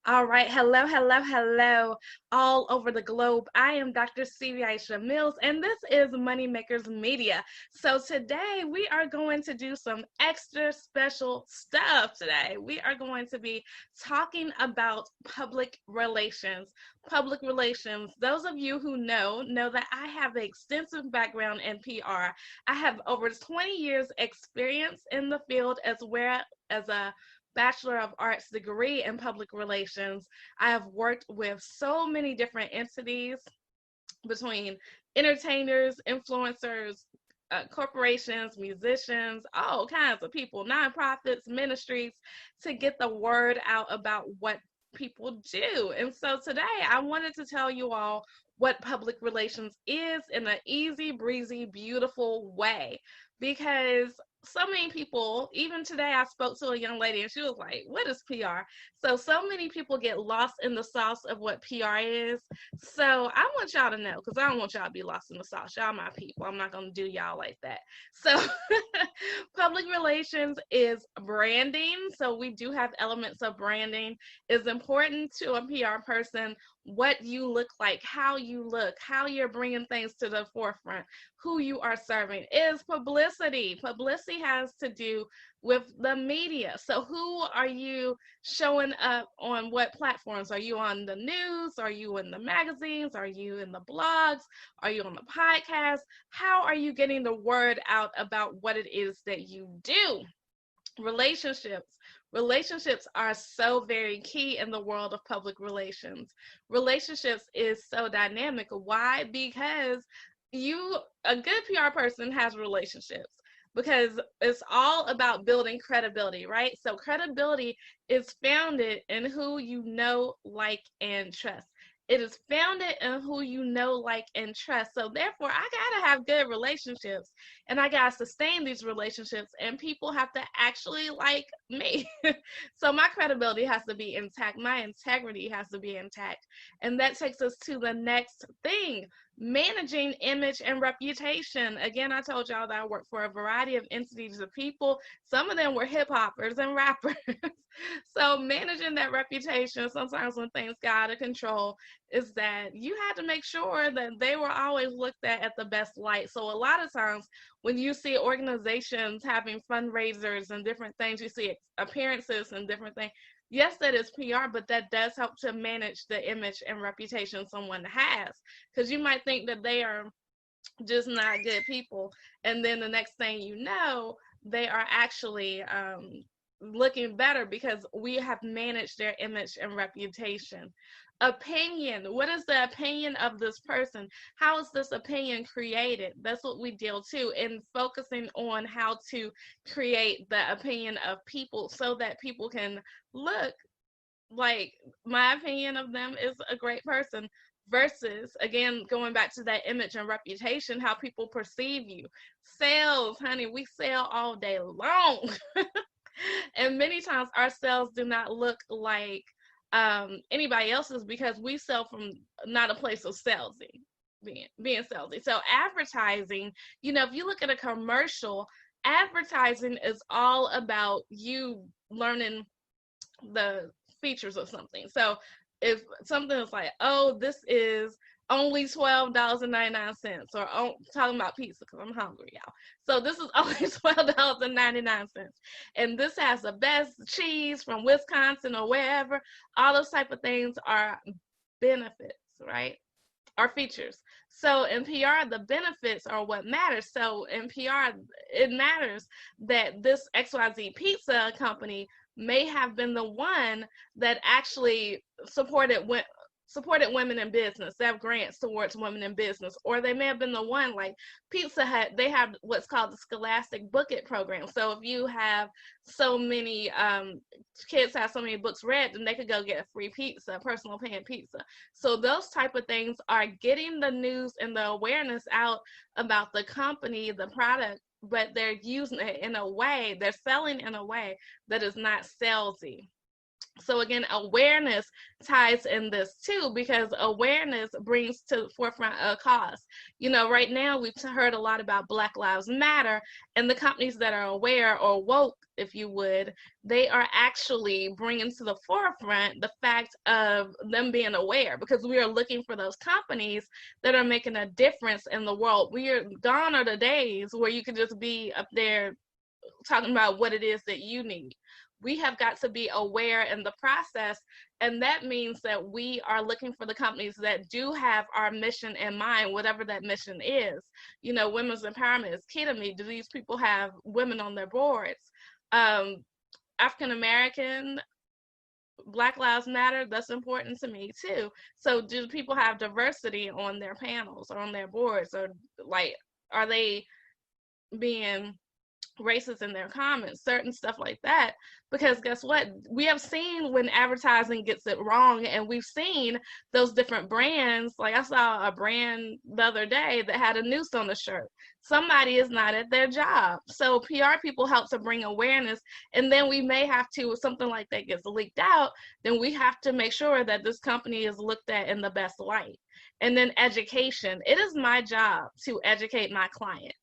All right. Hello, hello, hello, all over the globe. I am Dr. Stevie Aisha Mills, and this is Moneymakers Media. So today we are going to do some extra special stuff today. We are going to be talking about public relations. Public relations. Those of you who know that I have an extensive background in PR. I have over 20 years experience in the field as well as a Bachelor of Arts degree in public relations. I have worked with so many different entities between entertainers, influencers, corporations, musicians, all kinds of people, nonprofits, ministries, to get the word out about what people do. And so today I wanted to tell you all what public relations is in an easy breezy, beautiful way. Because so many people, even today, I spoke to a young lady and she was like, "What is PR?" So many people get lost in the sauce of what PR is. So I want y'all to know, because I don't want y'all to be lost in the sauce. Y'all my people. I'm not going to do y'all like that. So public relations is branding. So we do have elements of branding. It's important to a PR person what you look like, how you look, how you're bringing things to the forefront, who you are serving. Is publicity. Publicity has to do with the media. So who are you showing up on? What platforms? Are you on the news? Are you in the magazines? Are you in the blogs? Are you on the podcast? How are you getting the word out about what it is that you do? Relationships. Relationships are so very key in the world of public relations. Relationships is so dynamic. Why? Because a good PR person has relationships, because it's all about building credibility, right? So credibility is founded in who you know, like, and trust. It is founded in who you know, like, and trust. So therefore, I gotta have good relationships, and I gotta sustain these relationships, and people have to actually like me. So my credibility has to be intact. My integrity has to be intact. And that takes us to the next thing: managing image and reputation. Again, I told y'all that I work for a variety of entities of people. Some of them were hip hoppers and rappers. So managing that reputation, sometimes when things got out of control, is that you had to make sure that they were always looked at the best light. So a lot of times when you see organizations having fundraisers and different things, you see appearances and different things. Yes, that is PR, but that does help to manage the image and reputation someone has. Because you might think that they are just not good people, and then the next thing you know, they are actually looking better because we have managed their image and reputation. Opinion. What is the opinion of this person? How is this opinion created? That's what we deal to in focusing on how to create the opinion of people so that people can look like, my opinion of them is a great person, versus, again, going back to that image and reputation, how people perceive you. Sales, honey, we sell all day long. And many times our sales do not look like anybody else's, because we sell from not a place of salesy, being salesy. So advertising, if you look at a commercial, advertising is all about you learning the features of something. So if something is like, "Oh, this is only $12.99," or, oh, talking about pizza because I'm hungry, y'all. So this is only $12.99, and this has the best cheese from Wisconsin or wherever. All those type of things are benefits, right? Are features. So in PR, the benefits are what matters. So in PR, it matters that this XYZ pizza company may have been the one that actually supported women in business. They have grants towards women in business, or they may have been the one, like Pizza Hut. They have what's called the Scholastic Book It program. So if you have so many kids have so many books read, then they could go get a free pizza, personal pan pizza. So those type of things are getting the news and the awareness out about the company, the product, but they're using it in a way, they're selling in a way that is not salesy. So again, awareness ties in this too, because awareness brings to the forefront a cause. You know, right now we've heard a lot about Black Lives Matter, and the companies that are aware or woke, if you would, they are actually bringing to the forefront the fact of them being aware, because we are looking for those companies that are making a difference in the world. We are gone are the days where you can just be up there talking about what it is that you need. We have got to be aware in the process, and that means that we are looking for the companies that do have our mission in mind, whatever that mission is. You know, women's empowerment is key to me. Do these people have women on their boards? African American, Black Lives Matter, that's important to me too. So do people have diversity on their panels or on their boards, or like, are they being racist in their comments, certain stuff like that? Because guess what? We have seen when advertising gets it wrong, and we've seen those different brands. Like, I saw a brand the other day that had a noose on the shirt. Somebody is not at their job. So PR people help to bring awareness, and then we may have to, if something like that gets leaked out, then we have to make sure that this company is looked at in the best light. And then education. It is my job to educate my clients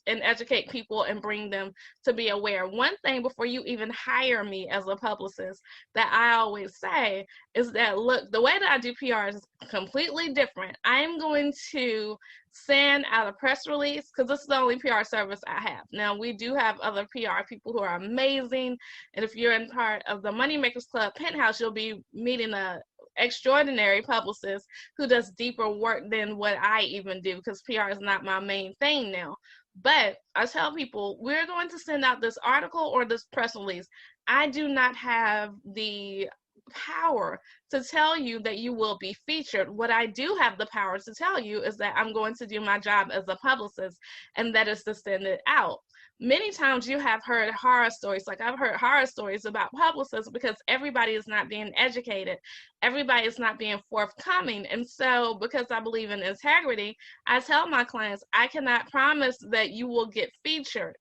and educate people and bring them to be aware. One thing before you even hire me as a publicist that I always say is that, look, the way that I do PR is completely different. I'm going to send out a press release, because this is the only PR service I have. Now, we do have other PR people who are amazing, and if you're in part of the Moneymakers Club Penthouse, you'll be meeting a extraordinary publicist who does deeper work than what I even do, because PR is not my main thing now. But I tell people, we're going to send out this article or this press release. I do not have the power to tell you that you will be featured. What I do have the power to tell you is that I'm going to do my job as a publicist, and that is to send it out. Many times you have heard horror stories. Like, I've heard horror stories about publicists, because everybody is not being educated. Everybody is not being forthcoming. And so, because I believe in integrity, I tell my clients, I cannot promise that you will get featured.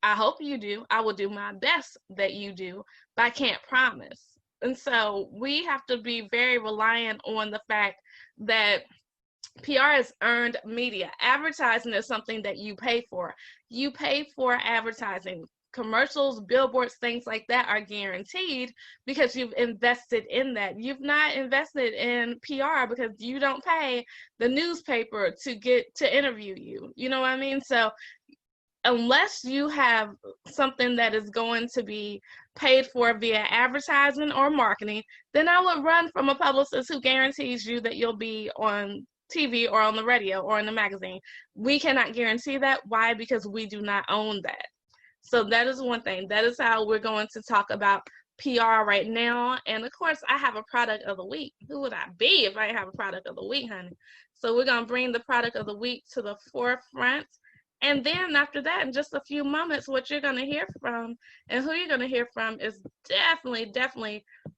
I hope you do. I will do my best that you do, but I can't promise. And so we have to be very reliant on the fact that PR is earned media. Advertising is something that you pay for. You pay for advertising. Commercials, billboards, things like that are guaranteed because you've invested in that. You've not invested in PR because you don't pay the newspaper to get to interview you. You know what I mean? So unless you have something that is going to be paid for via advertising or marketing, then I would run from a publicist who guarantees you that you'll be on TV or on the radio or in the magazine. We cannot guarantee that. Why? Because we do not own that. So that is one thing. That is how we're going to talk about PR right now. And of course, I have a product of the week. Who would I be if I didn't have a product of the week, honey? So we're going to bring the product of the week to the forefront. And then after that, in just a few moments, what you're going to hear from and who you're going to hear from is definitely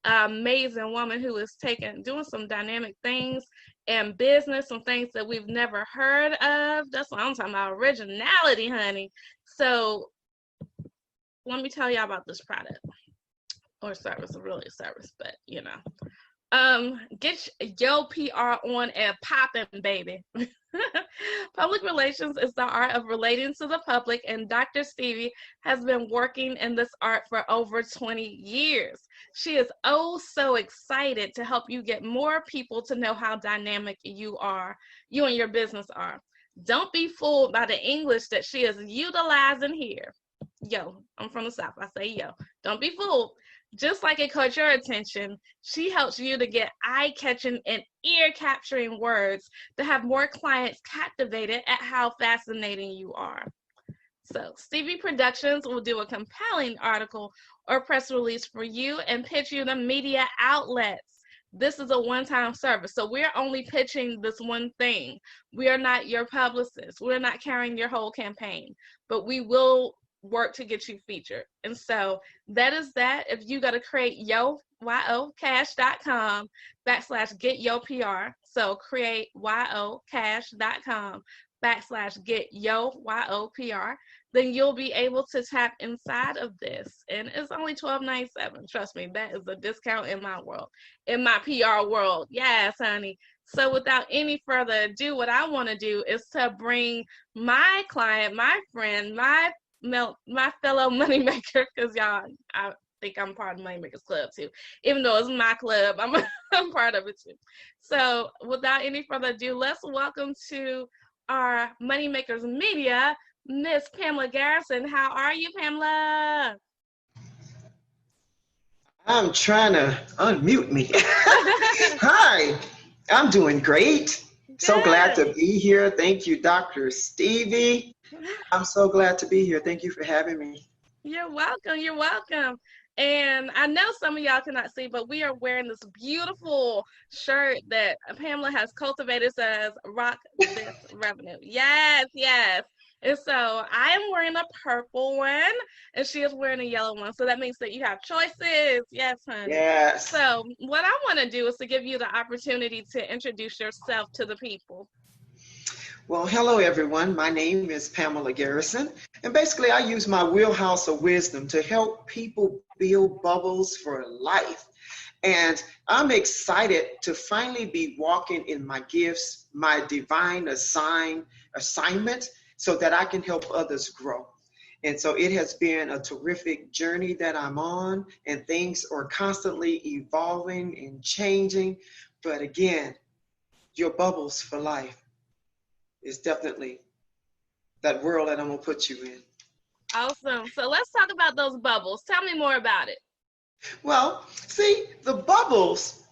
an amazing woman who is doing some dynamic things in business, some things that we've never heard of. That's what I'm talking about, originality, honey. So let me tell y'all about this product or service, really a service, but you know. Get your PR on and popping, baby. Public relations is the art of relating to the public, and Dr. Stevie has been working in this art for over 20 years. She is oh so excited to help you get more people to know how dynamic you and your business are. Don't be fooled by the English that she is utilizing here. Yo, I'm from the South. I say yo. Don't be fooled. Just like it caught your attention, she helps you to get eye-catching and ear-capturing words to have more clients captivated at how fascinating you are. So Stevie Productions will do a compelling article or press release for you and pitch you the media outlets. This is a one-time service, so we're only pitching this one thing. We are not your publicist. We're not carrying your whole campaign, but we will work to get you featured. And so that is that. If you got to create yocash.com/get your PR. So create yocash.com get yo, YOPR, then you'll be able to tap inside of this. And it's only $12.97. Trust me, that is a discount in my world, in my PR world. Yes, honey. So without any further ado, what I want to do is to bring my client, my friend, my fellow moneymaker, because y'all, I think I'm part of Moneymakers Club too. Even though it's my club, I'm part of it too. So without any further ado, let's welcome to our Moneymakers Media, Miss Pamela Garrison. How are you, Pamela? I'm trying to unmute me. Hi, I'm doing great. So glad Good. to be here. Thank you, Dr. Stevie. I'm so glad to be here. Thank you for having me. You're welcome. You're welcome. And I know some of y'all cannot see, but we are wearing this beautiful shirt that Pamela has cultivated, says rock this revenue. Yes, yes. And so I am wearing a purple one and she is wearing a yellow one. So that means that you have choices. Yes, honey. Yes. So what I want to do is to give you the opportunity to introduce yourself to the people. Well, hello, everyone. My name is Pamela Garrison. And basically, I use my wheelhouse of wisdom to help people build bubbles for life. And I'm excited to finally be walking in my gifts, my divine assignment, so that I can help others grow. And so it has been a terrific journey that I'm on, and things are constantly evolving and changing. But again, your bubbles for life is definitely that world that I'm going to put you in. Awesome. So let's talk about those bubbles. Tell me more about it. Well, see, the bubbles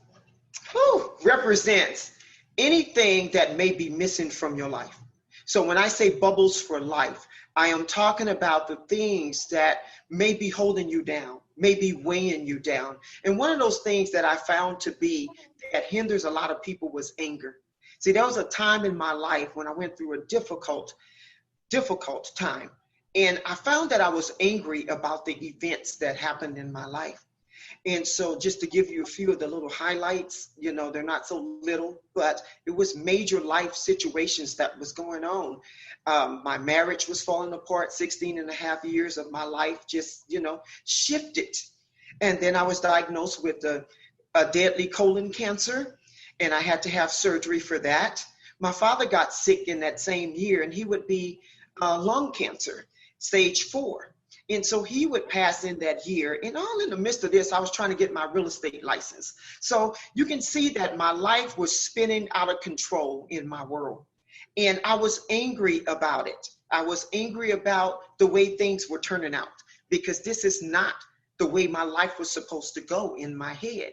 represents anything that may be missing from your life. So when I say bubbles for life, I am talking about the things that may be holding you down, may be weighing you down. And one of those things that I found to be that hinders a lot of people was anger. See, there was a time in my life when I went through a difficult time. And I found that I was angry about the events that happened in my life. And so just to give you a few of the little highlights, they're not so little, but it was major life situations that was going on. My marriage was falling apart. 16 and a half years of my life just, shifted. And then I was diagnosed with a deadly colon cancer, and I had to have surgery for that. My father got sick in that same year, and he would be lung cancer, stage 4. And so he would pass in that year. And all in the midst of this, I was trying to get my real estate license. So you can see that my life was spinning out of control in my world. And I was angry about it. I was angry about the way things were turning out, because this is not the way my life was supposed to go in my head.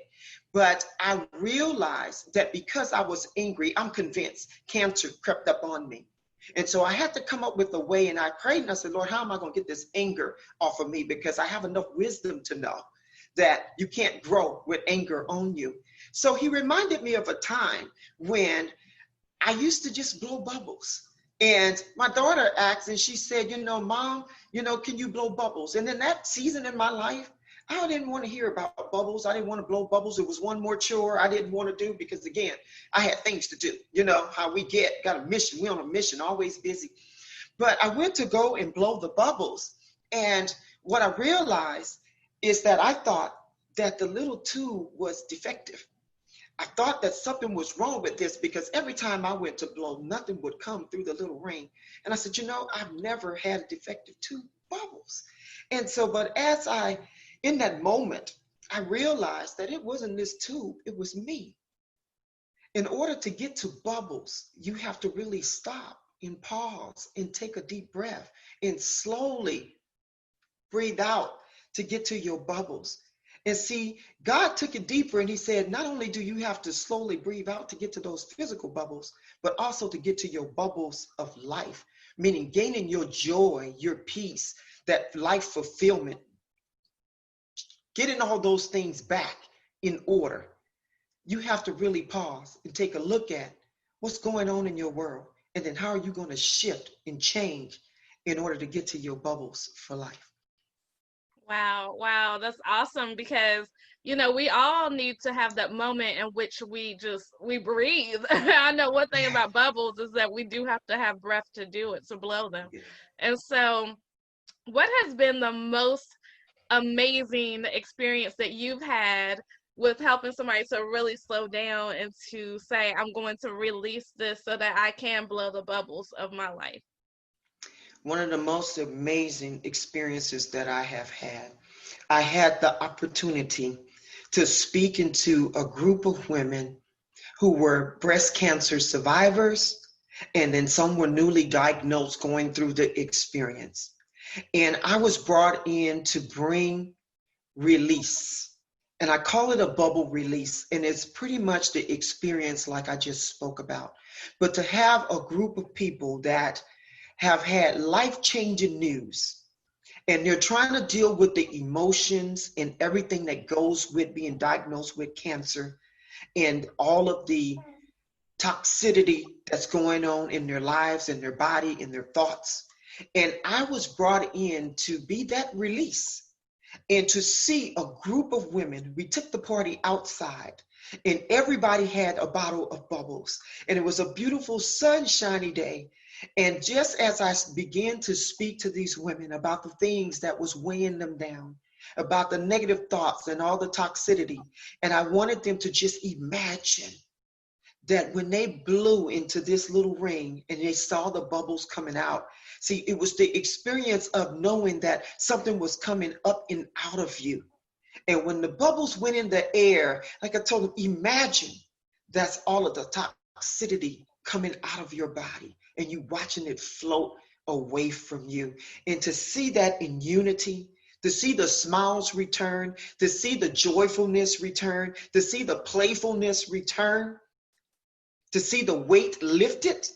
But I realized that because I was angry, I'm convinced cancer crept up on me. And so I had to come up with a way, and I prayed and I said, Lord, how am I going to get this anger off of me? Because I have enough wisdom to know that you can't grow with anger on you. So he reminded me of a time when I used to just blow bubbles. And my daughter asked, and she said, Mom, can you blow bubbles? And in that season in my life, I didn't want to hear about bubbles. I didn't want to blow bubbles. It was one more chore I didn't want to do because, again, I had things to do. You know how we got a mission. We're on a mission, always busy. But I went to go and blow the bubbles. And what I realized is that I thought that the little tube was defective. I thought that something was wrong with this because every time I went to blow, nothing would come through the little ring. And I said, I've never had a defective tube bubbles. And so, but in that moment, I realized that it wasn't this tube, it was me. In order to get to bubbles, you have to really stop and pause and take a deep breath and slowly breathe out to get to your bubbles. And see, God took it deeper and he said, not only do you have to slowly breathe out to get to those physical bubbles, but also to get to your bubbles of life, meaning gaining your joy, your peace, that life fulfillment, getting all those things back in order. You have to really pause and take a look at what's going on in your world. And then how are you going to shift and change in order to get to your bubbles for life? Wow, that's awesome because, we all need to have that moment in which we breathe. I know one thing Yeah. about bubbles is that we do have to have breath to do it, to blow them. Yeah. And so, what has been the most amazing experience that you've had with helping somebody to really slow down and to say, I'm going to release this so that I can blow the bubbles of my life? One of the most amazing experiences that I had the opportunity to speak into a group of women who were breast cancer survivors, and then some were newly diagnosed going through the experience. And I was brought in to bring release. And I call it a bubble release. And it's pretty much the experience like I just spoke about. But to have a group of people that have had life-changing news, and they're trying to deal with the emotions and everything that goes with being diagnosed with cancer and all of the toxicity that's going on in their lives, in their body, in their thoughts. And I was brought in to be that release and to see a group of women. We took the party outside and everybody had a bottle of bubbles. And it was a beautiful sunshiny day. And just as I began to speak to these women about the things that was weighing them down, about the negative thoughts and all the toxicity, and I wanted them to just imagine that when they blew into this little ring and they saw the bubbles coming out, see, it was the experience of knowing that something was coming up and out of you. And when the bubbles went in the air, like I told them, imagine that's all of the toxicity coming out of your body and you watching it float away from you. And to see that in unity, to see the smiles return, to see the joyfulness return, to see the playfulness return, to see the weight lifted,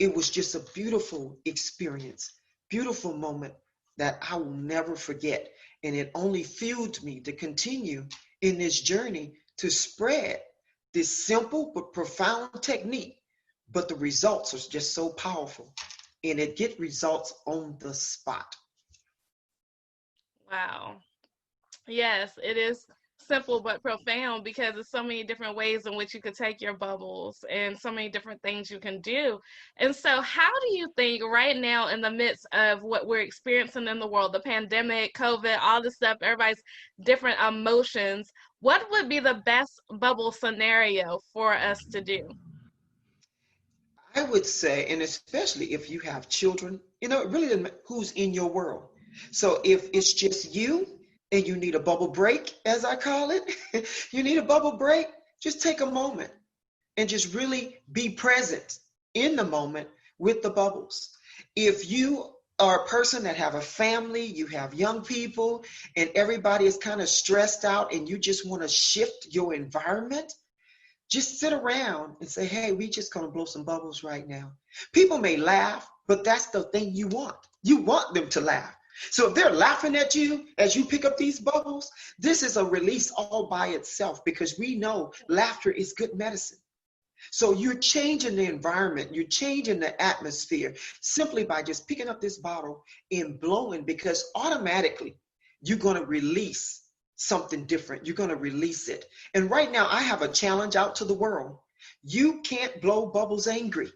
it was just a beautiful experience, beautiful moment that I will never forget. And it only fueled me to continue in this journey to spread this simple but profound technique. But the results are just so powerful, and it get results on the spot. Wow. Yes, it is simple but profound because there's so many different ways in which you could take your bubbles and so many different things you can do. And so, how do you think right now, in the midst of what we're experiencing in the world, the pandemic, COVID, all this stuff, everybody's different emotions, what would be the best bubble scenario for us to do? I would say, and especially if you have children, it really doesn't matter who's in your world. So if it's just you and you need a bubble break, as I call it, you need a bubble break, just take a moment and just really be present in the moment with the bubbles. If you are a person that have a family, you have young people, and everybody is kind of stressed out and you just want to shift your environment, just sit around and say, hey, we just gonna blow some bubbles right now. People may laugh, but that's the thing you want. You want them to laugh. So if they're laughing at you as you pick up these bubbles, this is a release all by itself because we know laughter is good medicine. So you're changing the environment, you're changing the atmosphere simply by just picking up this bottle and blowing, because automatically you're gonna release something different. You're going to release it. And right now, I have a challenge out to the world. You can't blow bubbles angry.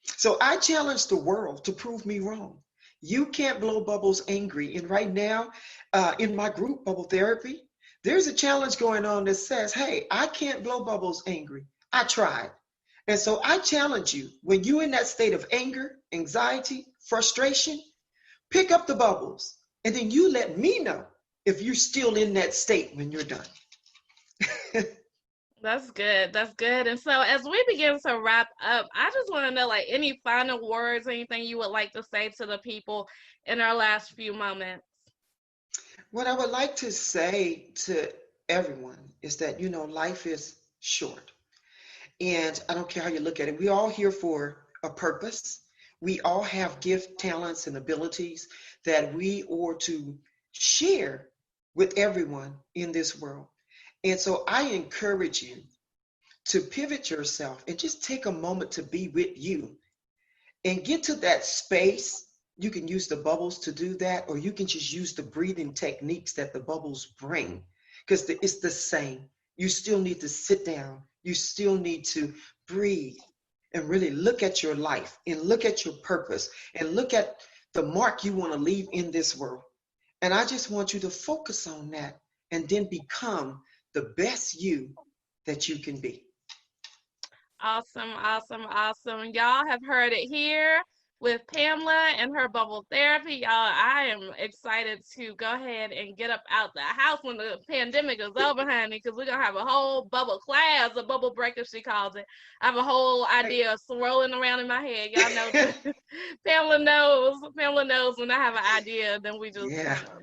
So I challenge the world to prove me wrong. You can't blow bubbles angry. And right now, in my group, Bubble Therapy, there's a challenge going on that says, hey, I can't blow bubbles angry. I tried. And so I challenge you, when you're in that state of anger, anxiety, frustration, pick up the bubbles. And then you let me know if you're still in that state when you're done. That's good. That's good. And so, as we begin to wrap up, I just want to know, like, any final words, anything you would like to say to the people in our last few moments. What I would like to say to everyone is that, life is short. And I don't care how you look at it. We all here for a purpose. We all have gift, talents, and abilities that we are to share with everyone in this world. And so I encourage you to pivot yourself and just take a moment to be with you and get to that space. You can use the bubbles to do that, or you can just use the breathing techniques that the bubbles bring. because it's the same. You still need to sit down. You still need to breathe and really look at your life and look at your purpose and look at the mark you want to leave in this world. And I just want you to focus on that and then become the best you that you can be. Awesome, awesome, awesome. Y'all have heard it here with Pamela and her bubble therapy. Y'all, I am excited to go ahead and get up out the house when the pandemic is over, honey, because we're going to have a whole bubble class, a bubble breaker, she calls it. I have a whole idea swirling around in my head. Y'all know, Pamela knows. Pamela knows when I have an idea, then we just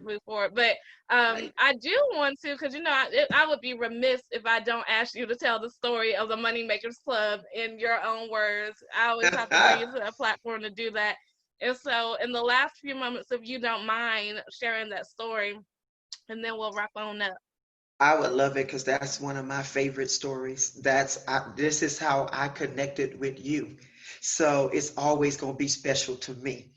move forward. But I do want to, because, I would be remiss if I don't ask you to tell the story of the Money Makers Club in your own words. I always have to bring you to a platform to do that. And so in the last few moments, if you don't mind sharing that story, and then we'll wrap on up. I would love it, because that's one of my favorite stories. This is how I connected with you. So it's always going to be special to me.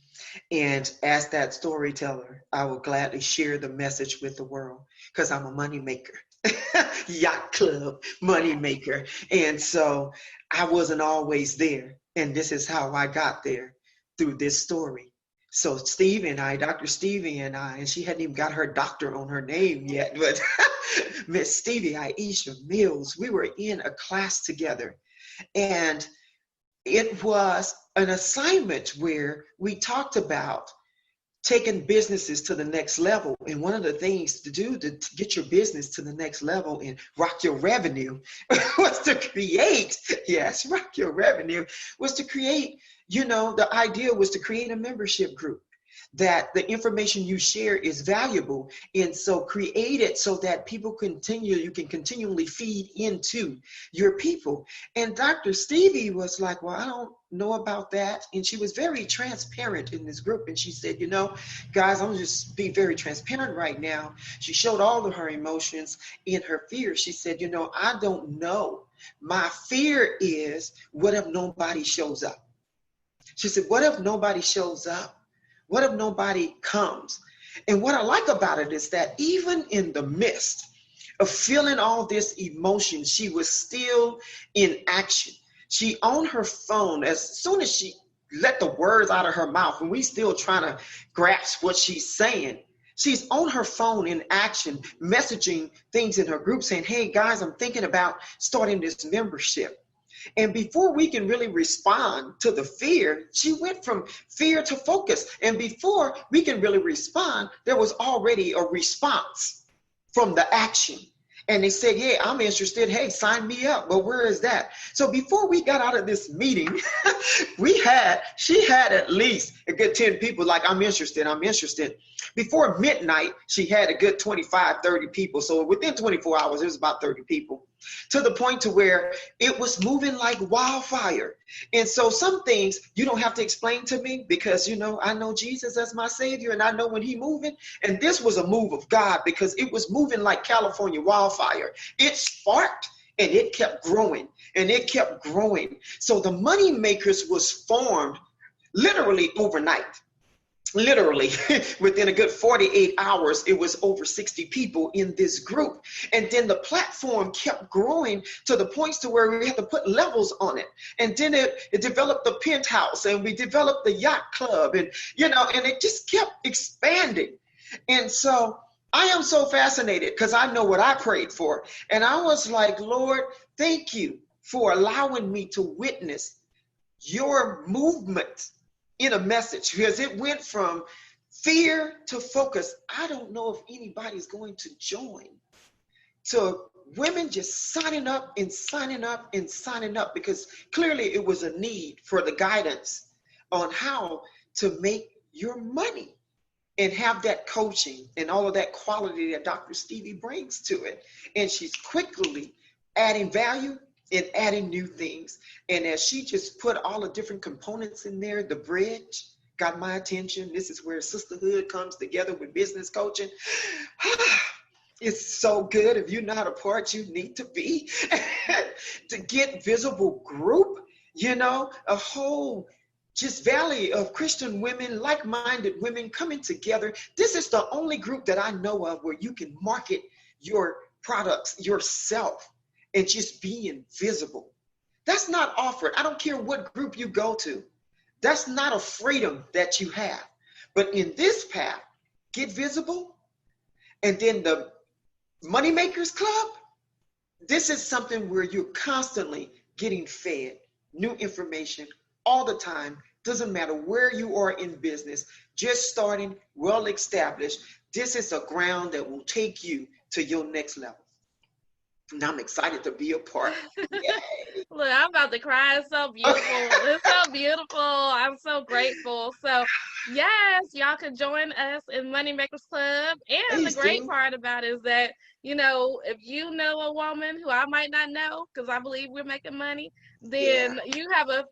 And as that storyteller, I will gladly share the message with the world, because I'm a money maker. Yacht club money maker. And so I wasn't always there. And this is how I got there, through this story. So Stevie and I, Dr. Stevie and I, and she hadn't even got her doctor on her name yet, but Miss Stevie Aisha Mills, we were in a class together. And it was an assignment where we talked about taking businesses to the next level. And one of the things to do to get your business to the next level and rock your revenue was to create, rock your revenue, was to create, the idea was to create a membership group, that the information you share is valuable. And so create it so that you can continually feed into your people. And Dr. Stevie was like, well, I don't know about that. And she was very transparent in this group. And she said, guys, I'm just being very transparent right now. She showed all of her emotions in her fear. She said, I don't know. My fear is, what if nobody shows up? She said, what if nobody shows up? What if nobody comes? And what I like about it is that even in the midst of feeling all this emotion, she was still in action. She on her phone, as soon as she let the words out of her mouth, and we still trying to grasp what she's saying, she's on her phone in action, messaging things in her group saying, hey guys, I'm thinking about starting this membership. And before we can really respond to the fear, she went from fear to focus. And before we can really respond, there was already a response from the action. And they said, yeah, I'm interested. Hey, sign me up. But where is that? So before we got out of this meeting, she had at least a good 10 people like, I'm interested. Before midnight, she had a good 25, 30 people. So within 24 hours, it was about 30 people, to the point to where it was moving like wildfire. And so some things you don't have to explain to me, because, I know Jesus as my Savior, and I know when he moving. And this was a move of God, because it was moving like California wildfire. It sparked and it kept growing and it kept growing. So the Money Makers was formed literally overnight. Literally within a good 48 hours, it was over 60 people in this group. And then the platform kept growing to the points to where we had to put levels on it. And then it developed the penthouse, and we developed the yacht club, and and it just kept expanding. And so I am so fascinated, because I know what I prayed for. And I was like, Lord, thank you for allowing me to witness your movement in a message, because it went from fear to focus. I don't know if anybody's going to join, to women just signing up and signing up and signing up, because clearly it was a need for the guidance on how to make your money and have that coaching and all of that quality that Dr. Stevie brings to it. And she's quickly adding value and adding new things. And as she just put all the different components in there, the bridge got my attention. This is where sisterhood comes together with business coaching. It's so good. If you're not a part, you need to be. To get visible group, a whole just valley of Christian women, like-minded women coming together. This is the only group that I know of where you can market your products yourself and just being visible. That's not offered. I don't care what group you go to. That's not a freedom that you have. But in this path, get visible. And then the Moneymakers Club, this is something where you're constantly getting fed new information all the time. Doesn't matter where you are in business, just starting, well established. This is a ground that will take you to your next level. And I'm excited to be a part. Yay. Look, I'm about to cry. It's so beautiful. It's so beautiful. I'm so grateful. So, yes, y'all can join us in Moneymakers Club. And the Please great do. part about it is that, you know, if you know a woman who I might not know, because I believe we're making money, Yeah. then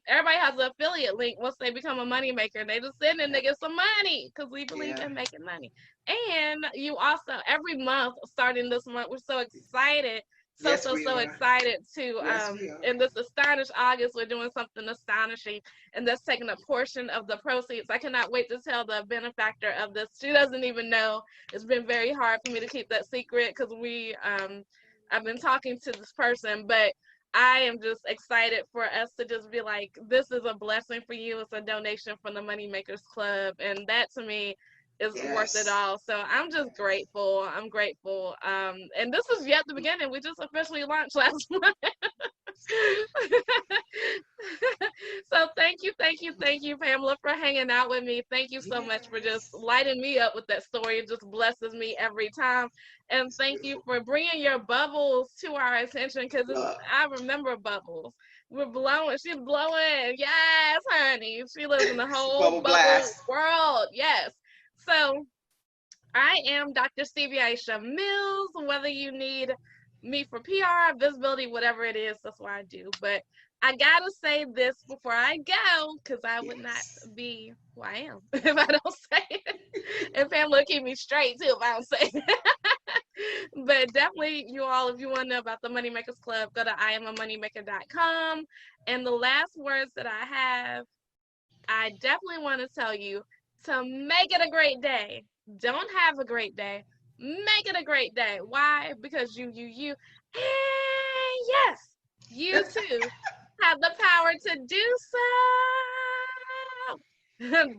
everybody has an affiliate link once they become a money maker. They just send and they get some money because we believe Yeah. in making money. And you also, every month, starting this month, we're so excited Yes, we so are. excited to Yes, we are. in this astonished August we're doing something astonishing, and that's taking a portion of the proceeds. I cannot wait to tell the benefactor of this. She doesn't even know. It's been very hard for me to keep that secret because I've been talking to this person, but I am just excited for us to just be like, this is a blessing for you. It's a donation from the Moneymakers Club, and that to me is worth it Yes. all. So I'm just grateful. I'm grateful. And this is yet the beginning. We just officially launched last month. So thank you, Pamela, for hanging out with me. Thank you so much for just Yes. lighting me up with that story. It just blesses me every time. And It's thank you beautiful. for bringing your bubbles to our attention because Look, I remember bubbles. We're blowing. She's blowing. Yes, honey. She lives in the whole bubble bubble blast. world. Yes. So I am Dr. Stevie Aisha Mills. Whether you need me for PR, visibility, whatever it is, that's what I do. But I gotta say this before I go, because I would not Yes. be who I am if I don't say it. And Pamela will keep me straight too if I don't say it. But definitely, you all, if you want to know about the Moneymakers Club, go to iamamoneymaker.com. And the last words that I have, I definitely want to tell you to make it a great day. Don't have a great day. Make it a great day. Why? Because you. And yes, you too have the power to do so.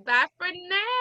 Bye for now.